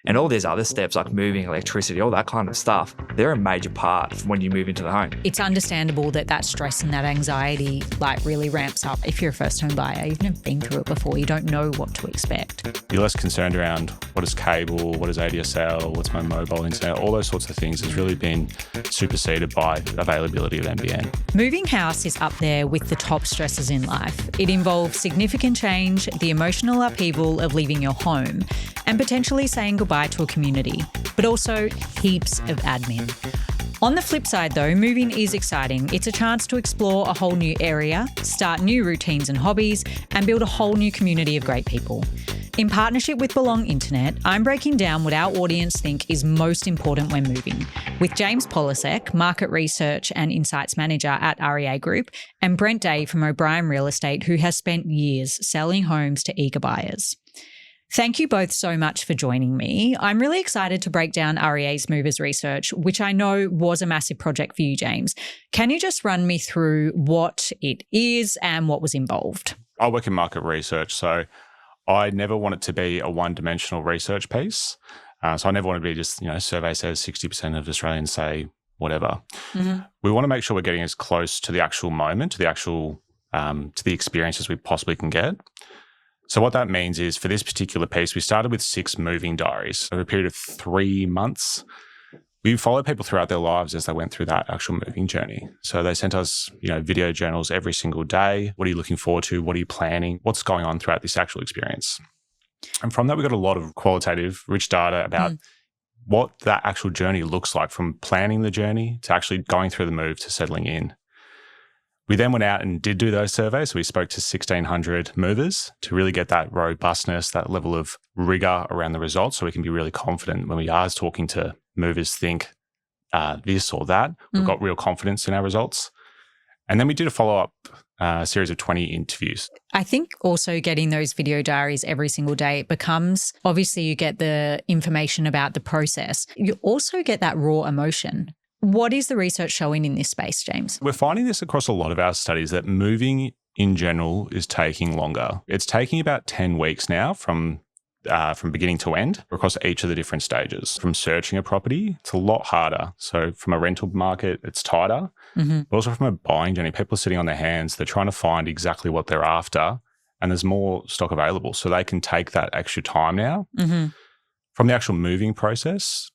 And all these other steps like moving, electricity, all that kind of stuff, they're a major part when you move into the home. It's understandable that stress and that anxiety like really ramps up if you're a first home buyer. You've never been through it before. You don't know what to expect. You're less concerned around what is cable, what is ADSL, what's my mobile internet, all those sorts of things has really been superseded by availability of NBN. Moving house is up there with the top stresses in life. It involves significant change, the emotional upheaval of leaving your home, and potentially saying goodbye to a community, but also heaps of admin. On the flip side though, moving is exciting. It's a chance to explore a whole new area, start new routines and hobbies, and build a whole new community of great people. In partnership with Belong Internet, I'm breaking down what our audience think is most important when moving, with James Polasek, Market Research and Insights Manager at REA Group, and Brent from O'Brien Real Estate, who has spent years selling homes to eager buyers. Thank you both so much for joining me. I'm really excited to break down REA's Movers Research, which I know was a massive project for you, James. Can you just run me through what it is and what was involved? I work in market research, so I never want it to be a one-dimensional research piece. So I never want to be just, survey says 60% of Australians say whatever. Mm-hmm. We want to make sure we're getting as close to the actual moment, to the experiences we possibly can get. So what that means is for this particular piece, we started with 6 moving diaries over a period of 3 months. We followed people throughout their lives as they went through that actual moving journey. So they sent us, video journals every single day. What are you looking forward to? What are you planning? What's going on throughout this actual experience? And from that, we got a lot of qualitative, rich data about what that actual journey looks like, from planning the journey to actually going through the move to settling in. We then went out and did do those surveys. So we spoke to 1,600 movers to really get that robustness, that level of rigor around the results, so we can be really confident when we are talking to movers think this or that. We've got real confidence in our results. And then we did a follow-up series of 20 interviews. I think also getting those video diaries every single day, it becomes, obviously you get the information about the process. You also get that raw emotion. What is the research showing in this space, James? We're finding this across a lot of our studies that moving in general is taking longer. It's taking about 10 weeks now from beginning to end across each of the different stages. From searching a property, it's a lot harder. So from a rental market, it's tighter. Mm-hmm. But also from a buying journey, people are sitting on their hands. They're trying to find exactly what they're after, and there's more stock available. So they can take that extra time now. Mm-hmm. From the actual moving process,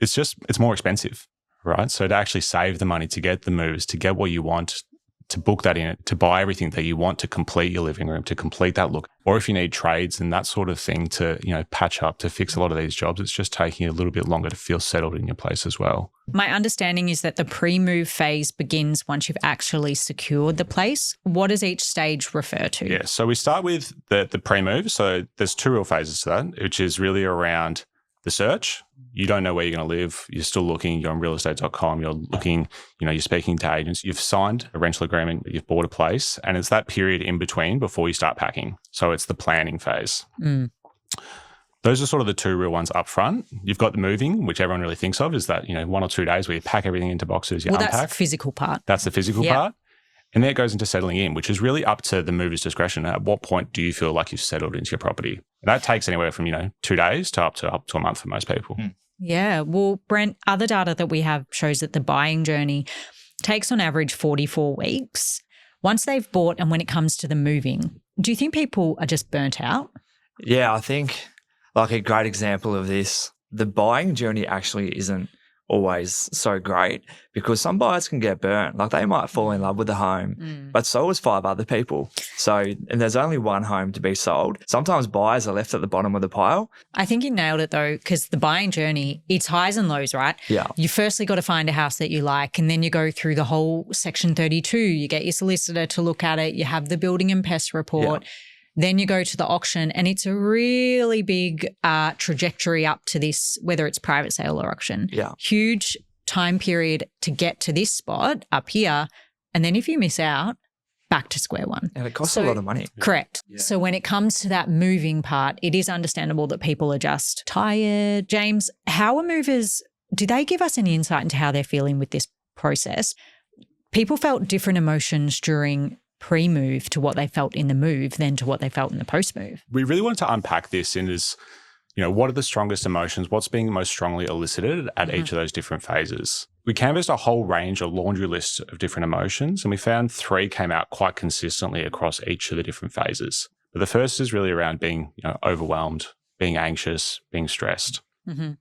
it's more expensive. Right. So to actually save the money, to get the moves, to get what you want, to book that in, to buy everything that you want, to complete your living room, to complete that look, or if you need trades and that sort of thing to, patch up, to fix a lot of these jobs, it's just taking a little bit longer to feel settled in your place as well. My understanding is that the pre-move phase begins once you've actually secured the place. What does each stage refer to? Yeah. So we start with the pre-move. So there's 2 real phases to that, which is really around the search. You don't know where you're going to live. You're still looking. You're on realestate.com. You're looking, you're speaking to agents. You've signed a rental agreement. You've bought a place. And it's that period in between before you start packing. So it's the planning phase. Mm. Those are sort of the 2 real ones up front. You've got the moving, which everyone really thinks of, is that, 1 or 2 days where you pack everything into boxes, you unpack. That's the physical part. That's the physical part. And then it goes into settling in, which is really up to the mover's discretion. At what point do you feel like you've settled into your property? And that takes anywhere from, 2 days to up to a month for most people. Yeah. Well, Brent, other data that we have shows that the buying journey takes on average 44 weeks. Once they've bought and when it comes to the moving, do you think people are just burnt out? Yeah, I think like a great example of this, the buying journey actually isn't always so great, because some buyers can get burnt. Like they might fall in love with the home, but so is 5 other people. So, and there's only one home to be sold. Sometimes buyers are left at the bottom of the pile. I think you nailed it though, because the buying journey, it's highs and lows, right? Yeah. You firstly got to find a house that you like, and then you go through the whole Section 32. You get your solicitor to look at it. You have the building and pest report. Yeah. Then you go to the auction, and it's a really big trajectory up to this, whether it's private sale or auction. Yeah. Huge time period to get to this spot up here. And then if you miss out, back to square one. And it costs a lot of money. Correct. Yeah. So when it comes to that moving part, it is understandable that people are just tired. James, how are movers, do they give us any insight into how they're feeling with this process? People felt different emotions during pre-move to what they felt in the move than to what they felt in the post-move. We really wanted to unpack this in as what are the strongest emotions? What's being most strongly elicited at each of those different phases? We canvassed a whole range, a laundry list of different emotions, and we found 3 came out quite consistently across each of the different phases. But the first is really around being overwhelmed, being anxious, being stressed. Mm-hmm.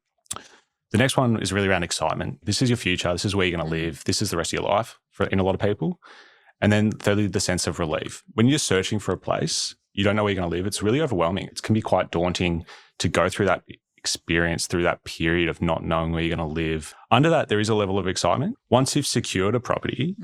The next one is really around excitement. This is your future. This is where you're going to live. This is the rest of your life in a lot of people. And then thirdly, the sense of relief. When you're searching for a place, you don't know where you're going to live. It's really overwhelming. It can be quite daunting to go through that experience, through that period of not knowing where you're going to live. Under that, there is a level of excitement. Once you've secured a property,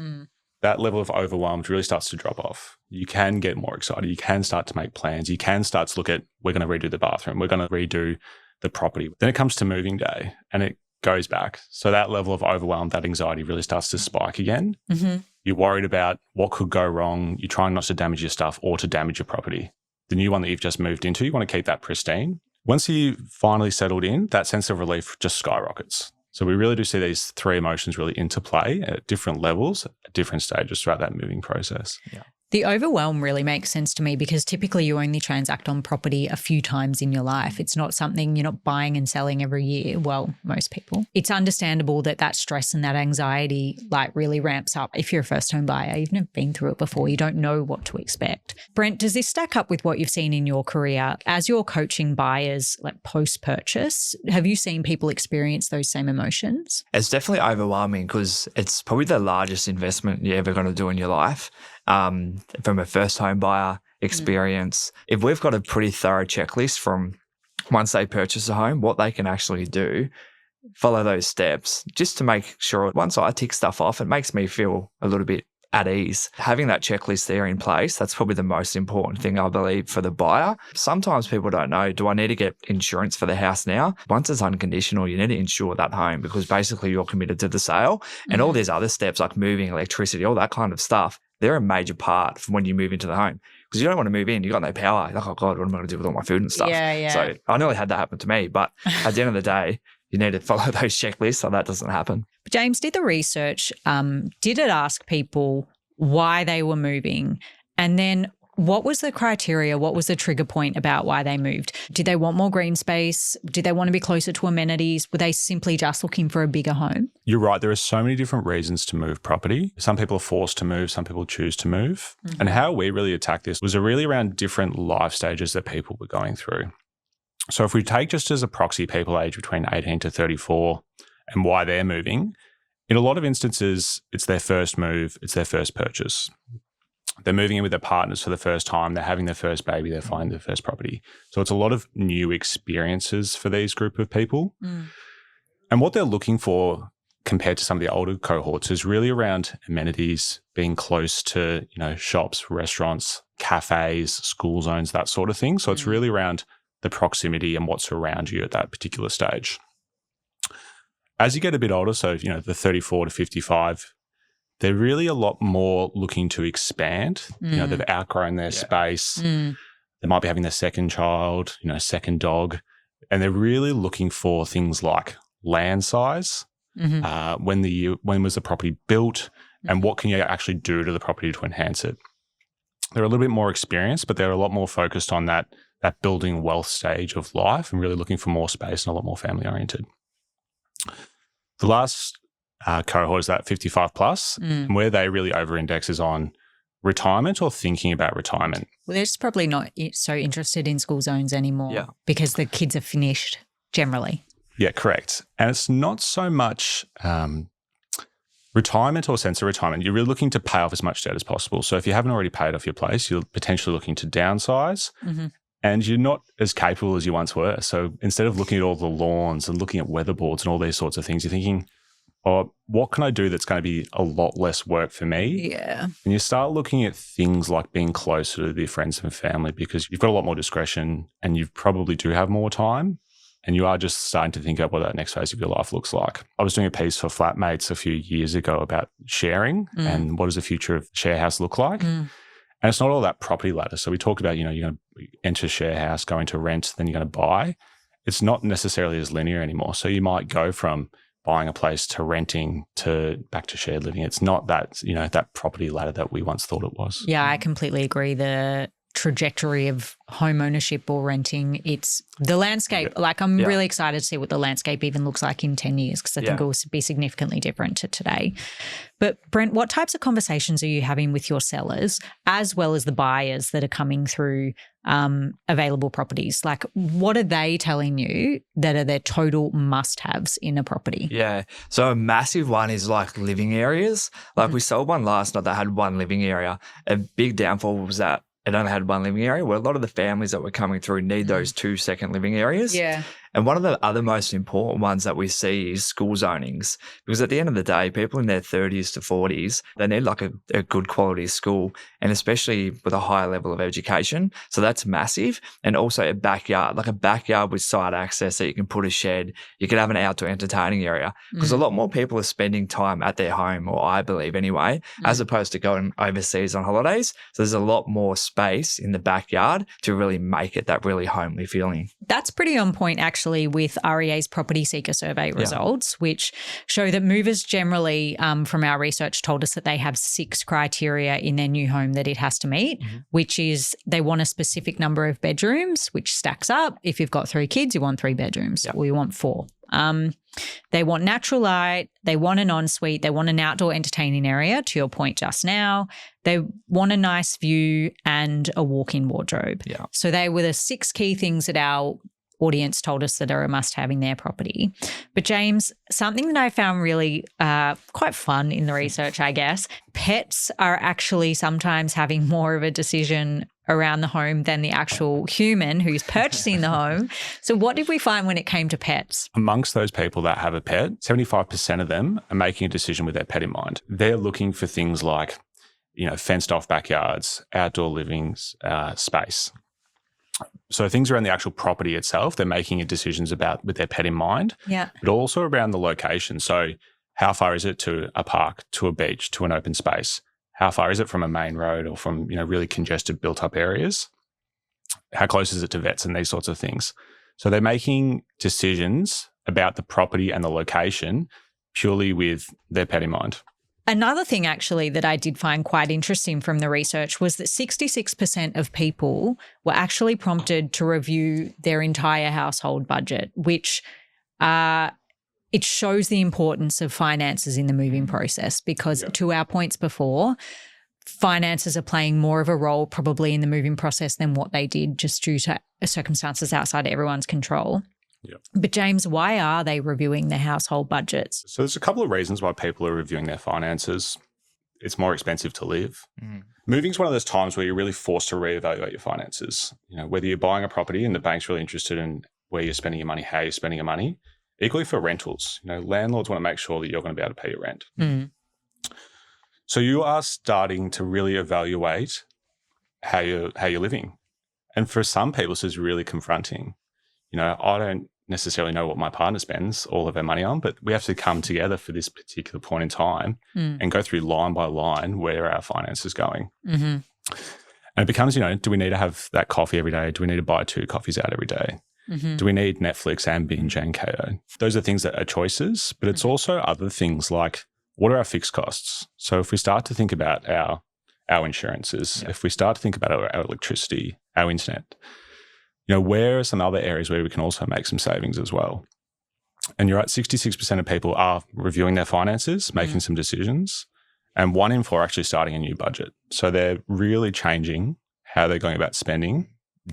that level of overwhelm really starts to drop off. You can get more excited. You can start to make plans. You can start to look at, we're going to redo the bathroom. We're going to redo the property. Then it comes to moving day and it goes back. So that level of overwhelm, that anxiety really starts to spike again. Mm-hmm. You're worried about what could go wrong. You're trying not to damage your stuff or to damage your property. The new one that you've just moved into, you want to keep that pristine. Once you've finally settled in, that sense of relief just skyrockets. So we really do see these 3 emotions really interplay at different levels, at different stages throughout that moving process. Yeah. The overwhelm really makes sense to me because typically you only transact on property a few times in your life. It's not something you're not buying and selling every year. Well, most people. It's understandable that stress and that anxiety really ramps up. If you're a first home buyer, you've never been through it before. You don't know what to expect. Brent, does this stack up with what you've seen in your career? As you're coaching buyers post-purchase, have you seen people experience those same emotions? It's definitely overwhelming because it's probably the largest investment you're ever going to do in your life. From a first home buyer experience, if we've got a pretty thorough checklist from once they purchase a home, what they can actually do, follow those steps just to make sure once I tick stuff off, it makes me feel a little bit at ease. Having that checklist there in place, that's probably the most important thing, I believe, for the buyer. Sometimes people don't know, do I need to get insurance for the house now? Once it's unconditional, you need to insure that home because basically you're committed to the sale. And all these other steps like moving, electricity, all that kind of stuff, they're a major part from when you move into the home because you don't want to move in. You've got no power. Like, oh God, what am I going to do with all my food and stuff? Yeah. So I nearly had that happen to me. But at the end of the day, you need to follow those checklists so that doesn't happen. James, did the research, did it ask people why they were moving? And then what was the criteria? What was the trigger point about why they moved? Did they want more green space? Did they want to be closer to amenities? Were they simply just looking for a bigger home? You're right. There are so many different reasons to move property. Some people are forced to move. Some people choose to move. Mm-hmm. And how we really attacked this was really around different life stages that people were going through. So if we take just as a proxy people aged between 18 to 34 and why they're moving, in a lot of instances, it's their first move. It's their first purchase. They're moving in with their partners for the first time. They're having their first baby. They're finding their first property. So it's a lot of new experiences for these group of people. And what they're looking for compared to some of the older cohorts is really around amenities, being close to, shops, restaurants, cafes, school zones, that sort of thing. So it's really around the proximity and what's around you at that particular stage. As you get a bit older, so, the 34 to 55, they're really a lot more looking to expand. They've outgrown their space. They might be having their second child, second dog. And they're really looking for things like land size, when was the property built, and what can you actually do to the property to enhance it. They're a little bit more experienced, but they're a lot more focused on that building wealth stage of life and really looking for more space and a lot more family oriented. The last cohort is that 55 plus, and where they really over-index is on retirement or thinking about retirement. Well, they're just probably not so interested in school zones anymore because the kids are finished generally. Yeah, correct. And it's not so much retirement or sense of retirement. You're really looking to pay off as much debt as possible. So if you haven't already paid off your place, you're potentially looking to downsize. And you're not as capable as you once were. So instead of looking at all the lawns and looking at weatherboards and all these sorts of things, you're thinking, what can I do that's going to be a lot less work for me? Yeah. And you start looking at things like being closer to your friends and family because you've got a lot more discretion and you probably do have more time. And you are just starting to think about what that next phase of your life looks like. I was doing a piece for Flatmates a few years ago about sharing and what does the future of share house look like. And it's not all that property ladder. So we talked about, you're going to enter share house, going to rent, then you're going to buy. It's not necessarily as linear anymore. So you might go from buying a place to renting to back to shared living. It's not that, that property ladder that we once thought it was. Yeah, I completely agree. The trajectory of home ownership or renting. It's the landscape. Like I'm really excited to see what the landscape even looks like in 10 years because I think it will be significantly different to today. But Brent, what types of conversations are you having with your sellers as well as the buyers that are coming through available properties? Like what are they telling you that are their total must-haves in a property? Yeah. So a massive one is like living areas. Like we sold one last night that had one living area. A big downfall was that it only had one living area, where a lot of the families that were coming through need those 2 second living areas. Yeah. And one of the other most important ones that we see is school zonings, because at the end of the day, people in their 30s to 40s, they need like a good quality school, and especially with a higher level of education. So that's massive. And also a backyard, like a backyard with side access that you can put a shed, you can have an outdoor entertaining area, because a lot more people are spending time at their home, or I believe anyway, as opposed to going overseas on holidays. So there's a lot more space in the backyard to really make it that really homely feeling. That's pretty on point actually with REA's Property Seeker Survey results, which show that movers generally, from our research, told us that they have 6 criteria in their new home that it has to meet, which is they want a specific number of bedrooms, which stacks up. If you've got 3 kids, you want 3 bedrooms or you want 4. They want natural light, they want an ensuite, they want an outdoor entertaining area, to your point just now. They want a nice view and a walk-in wardrobe. Yeah. So they were the 6 key things that our audience told us that are a must-have in their property. But James, something that I found really quite fun in the research, I guess, pets are actually sometimes having more of a decision around the home than the actual human who's purchasing the home. So what did we find when it came to pets? Amongst those people that have a pet, 75% of them are making a decision with their pet in mind. They're looking for things like, fenced off backyards, outdoor living space. So things around the actual property itself, they're making decisions about with their pet in mind, but also around the location. So how far is it to a park, to a beach, to an open space? How far is it from a main road or from, really congested built up areas? How close is it to vets and these sorts of things? So they're making decisions about the property and the location purely with their pet in mind. Another thing actually that I did find quite interesting from the research was that 66% of people were actually prompted to review their entire household budget, which it shows the importance of finances in the moving process because to our points before, finances are playing more of a role probably in the moving process than what they did just due to circumstances outside everyone's control. Yep. But James, why are they reviewing their household budgets? So there's a couple of reasons why people are reviewing their finances. It's more expensive to live. Moving is one of those times where you're really forced to reevaluate your finances. Whether you're buying a property and the bank's really interested in where you're spending your money, how you're spending your money. Equally for rentals, landlords want to make sure that you're going to be able to pay your rent. So you are starting to really evaluate how you're living. And for some people, this is really confronting. I don't necessarily know what my partner spends all of her money on, but we have to come together for this particular point in time and go through line by line where our finance is going. And it becomes, do we need to have that coffee every day? Do we need to buy 2 coffees out every day? Do we need Netflix and binge and KO? Those are things that are choices, but it's also other things like what are our fixed costs? So if we start to think about our insurances, if we start to think about our electricity, our internet, where are some other areas where we can also make some savings as well? And you're right, 66% of people are reviewing their finances, making some decisions, and 1 in 4 are actually starting a new budget. So they're really changing how they're going about spending,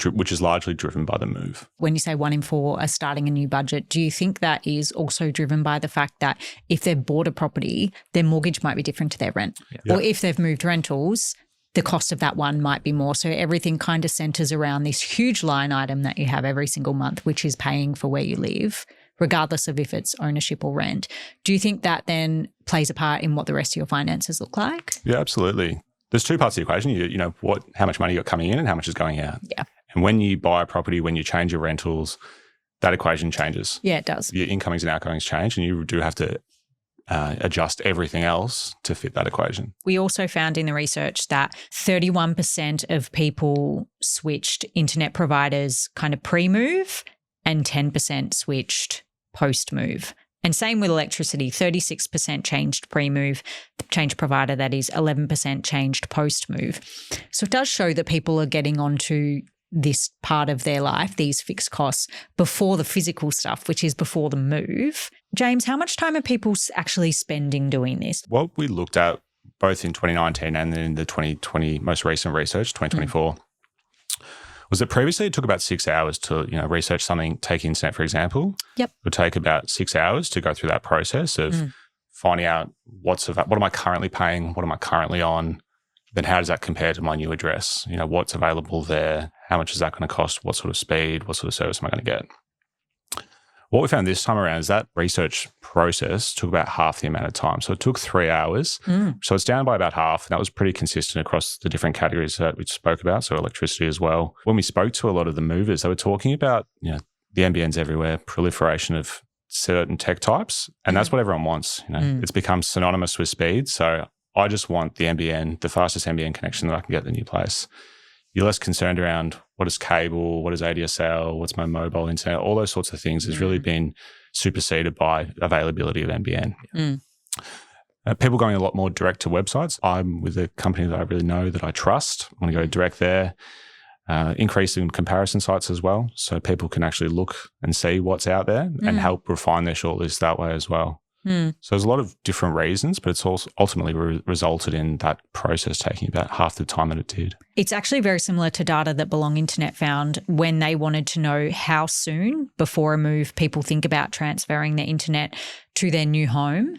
which is largely driven by the move. When you say 1 in 4 are starting a new budget, do you think that is also driven by the fact that if they've bought a property, their mortgage might be different to their rent? Or if they've moved rentals, the cost of that one might be more. So everything kind of centers around this huge line item that you have every single month, which is paying for where you live, regardless of if it's ownership or rent. Do you think that then plays a part in what the rest of your finances look like? Yeah, absolutely. There's 2 parts of the equation. How much money you're coming in and how much is going out. Yeah. And when you buy a property, when you change your rentals, that equation changes. Yeah, it does. Your incomings and outgoings change, and you do have to adjust everything else to fit that equation. We also found in the research that 31% of people switched internet providers kind of pre-move and 10% switched post-move. And same with electricity, 36% changed pre-move, the change provider that is 11% changed post-move. So it does show that people are getting onto this part of their life, these fixed costs, before the physical stuff, which is before the move. James, how much time are people actually spending doing this? What we looked at both in 2019 and in the 2020 most recent research, 2024, was that previously it took about 6 hours to research something, take internet, for example. Yep. It would take about 6 hours to go through that process of finding out what am I currently paying, what am I currently on, then how does that compare to my new address? What's available there, how much is that going to cost, what sort of speed, what sort of service am I going to get? What we found this time around is that research process took about half the amount of time. So it took 3 hours. So it's down by about half. And that was pretty consistent across the different categories that we spoke about, so electricity as well. When we spoke to a lot of the movers, they were talking about the NBNs everywhere, proliferation of certain tech types. And that's what everyone wants. It's become synonymous with speed. So I just want the NBN, the fastest NBN connection that I can get at the new place. You're less concerned around what is cable, what is ADSL, what's my mobile internet, all those sorts of things has really been superseded by availability of NBN. People going a lot more direct to websites. I'm with a company that I really know, that I trust. I want to go direct there. Increase in comparison sites as well, so people can actually look and see what's out there and help refine their shortlist that way as well. So there's a lot of different reasons, but it's also ultimately resulted in that process taking about half the time that it did. It's actually very similar to data that Belong Internet found when they wanted to know how soon before a move people think about transferring their internet to their new home,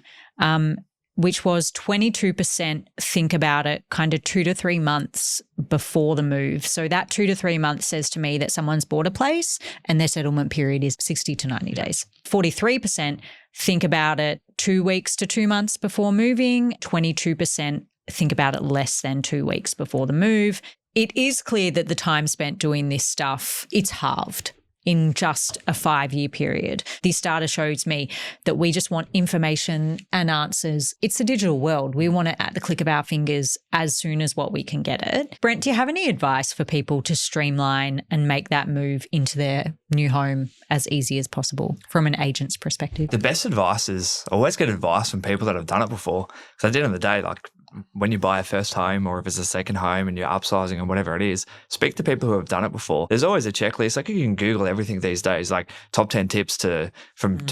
which was 22% think about it kind of 2 to 3 months before the move. So that 2 to 3 months says to me that someone's bought a place and their settlement period is 60 to 90 days. 43% think about it 2 weeks to 2 months before moving. 22% think about it less than 2 weeks before the move. It is clear that the time spent doing this stuff, it's halved in just a 5-year period. This data shows me that we just want information and answers. It's a digital world. We want it at the click of our fingers as soon as what we can get it. Brent, do you have any advice for people to streamline and make that move into their new home as easy as possible from an agent's perspective? The best advice is always get advice from people that have done it before. Because at the end of the day, like when you buy a first home or if it's a second home and you're upsizing or whatever it is, speak to people who have done it before. There's always a checklist. Like you can Google everything these days, like top 10 tips to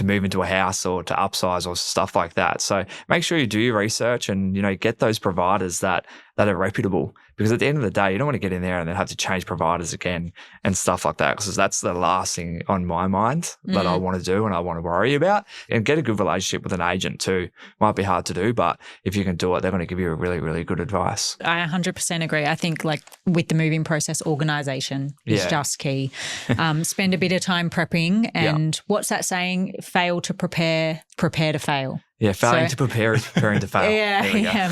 move into a house or to upsize or stuff like that. So make sure you do your research and, get those providers that are reputable, because at the end of the day, you don't want to get in there and then have to change providers again and stuff like that, because that's the last thing on my mind that I want to do and I want to worry about. And get a good relationship with an agent too. Might be hard to do, but if you can do it, they're going to give you a really, really good advice. I 100% agree. I think like with the moving process, organisation is just key. Spend a bit of time prepping and what's that saying? Fail to prepare, prepare to fail. Yeah, failing to prepare is preparing to fail.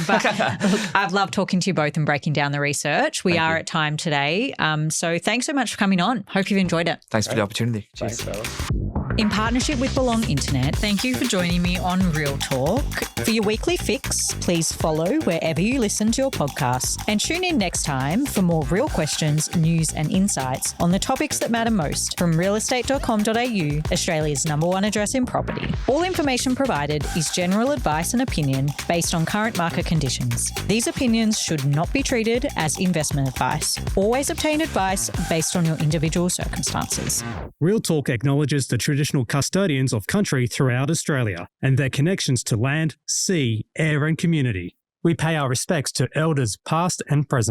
But look, I've loved talking to you both and breaking down the research. We are at time today. So thanks so much for coming on. Hope you've enjoyed it. Thanks for the opportunity. Cheers. Thanks, fellas. In partnership with Belong Internet, thank you for joining me on Real Talk. For your weekly fix, please follow wherever you listen to your podcasts and tune in next time for more real questions, news and insights on the topics that matter most from realestate.com.au, Australia's #1 address in property. All information provided is general advice and opinion based on current market conditions. These opinions should not be treated as investment advice. Always obtain advice based on your individual circumstances. Real Talk acknowledges the traditional custodians of country throughout Australia and their connections to land, sea, air and community. We pay our respects to elders past and present.